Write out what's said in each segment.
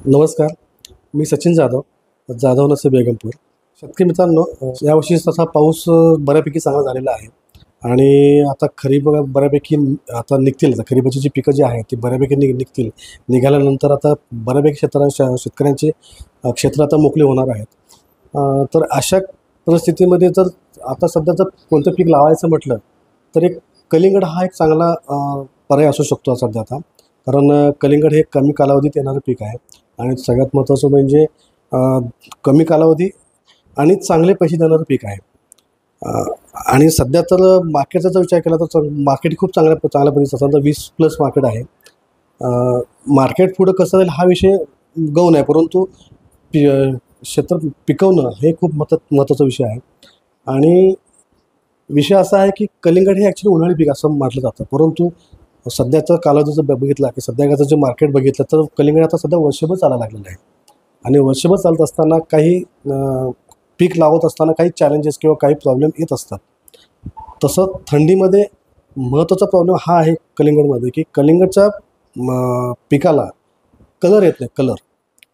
नमस्कार. मी सचिन जाधव, जाधव नसे बेगमपूर. शेतकरी मित्रांनो, यावर्षी तसा पाऊस बऱ्यापैकी चांगला झालेला आहे आणि आता खरीप बऱ्यापैकी आता निघतील. आता खरीपाची जी पिकं जी आहेत ती बऱ्यापैकी निघतील. निघाल्यानंतर आता बऱ्यापैकी शेतकऱ्यांचे क्षेत्र आता मोकळे होणार आहेत. तर अशा परिस्थितीमध्ये जर आता सध्या जर कोणतं पीक लावायचं म्हटलं तर एक कलिंगड हा एक चांगला पर्याय असू शकतो सध्या आता. कारण कलिंगड हे कमी कालावधीत येणारं पीक आहे आणि सगळ्यात महत्त्वाचं म्हणजे कमी कालावधी आणि चांगले पैसे देणारं पीक आहे. आणि सध्या तर मार्केटचा जर विचार केला तर मार्केट खूप चांगल्या पद्धतीचं सध्या 20+ मार्केट आहे. मार्केट पुढं कसं जाईल हा विषय गौण आहे, परंतु क्षेत्र पिकवणं हे खूप महत्त्वाचा विषय आहे. आणि विषय असा आहे की कलिंगड हे ॲक्च्युली उन्हाळी पीक असं म्हटलं जातं, परंतु सध्याचा कालावधी जर बघितला की सध्याचं जे मार्केट बघितलं तर कलिंगड आता सध्या वर्षभर चालायला लागलेलं आहे. आणि वर्षभर चालत असताना काही पीक लावत असताना काही चॅलेंजेस किंवा काही प्रॉब्लेम येत असतात. तसं थंडीमध्ये महत्त्वाचा प्रॉब्लेम हा आहे कलिंगडमध्ये की कलिंगडच्या पिकाला कलर येत नाही.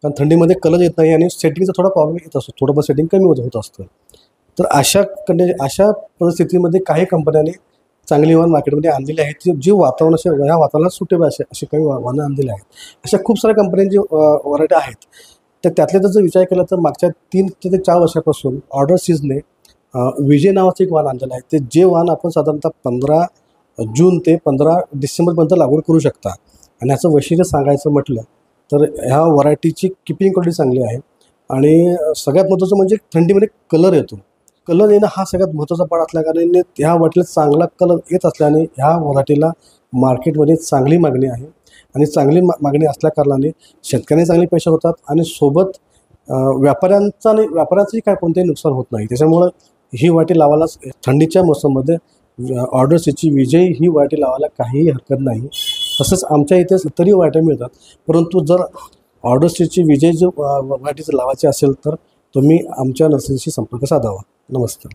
कारण थंडीमध्ये कलर येत नाही आणि सेटिंगचा थोडा प्रॉब्लेम येत असतो, थोडंफार सेटिंग कमी होत असतं. तर अशा परिस्थितीमध्ये काही कंपन्यांनी चांगली वाहन मार्केटमध्ये आणलेली आहेत, जी ह्या वातावरणाला सुटेबल असे काही वाहनं आणलेली आहेत. अशा खूप साऱ्या कंपन्यांची व्हरायटी आहेत. तर त्यातले जर विचार केला तर मागच्या 3 ते 4 वर्षापासून ऑर्डर सीजने विजय नावाचं एक वाहन आणलेलं आहे. ते जे वाहन आपण साधारणतः 15 जून ते 15 डिसेंबरपर्यंत लागवड करू शकता. आणि ह्याचं वैशिष्ट्य सांगायचं म्हटलं तर ह्या व्हरायटीची किपिंग क्वालिटी चांगली आहे आणि सगळ्यात महत्त्वाचं म्हणजे थंडीमध्ये कलर येतो. कलर येणं हा सगळ्यात महत्त्वाचा पार्ट असल्याकारणाने ह्या व्हरायटीला चांगला कलर येत असल्याने ह्या व्हरायटीला मार्केटमध्ये चांगली मागणी आहे. आणि चांगली मागणी असल्याकारणाने शेतकऱ्यांनी चांगले पैसे होतात आणि सोबत व्यापाऱ्यांचंही काय कोणतेही नुकसान होत नाही. त्याच्यामुळं ही व्हरायटी लावायला थंडीच्या मोसममध्ये ऑर्डर सीची विजय ही व्हरायटी लावायला काहीही हरकत नाही. तसंच आमच्या इथे इतरही व्हरायटी मिळतात, परंतु जर ऑर्डर सीची विजय व्हरायटी जर लावायची असेल तर तुम्ही आमच्या नर्सरीशी संपर्क साधावा. नमस्कार.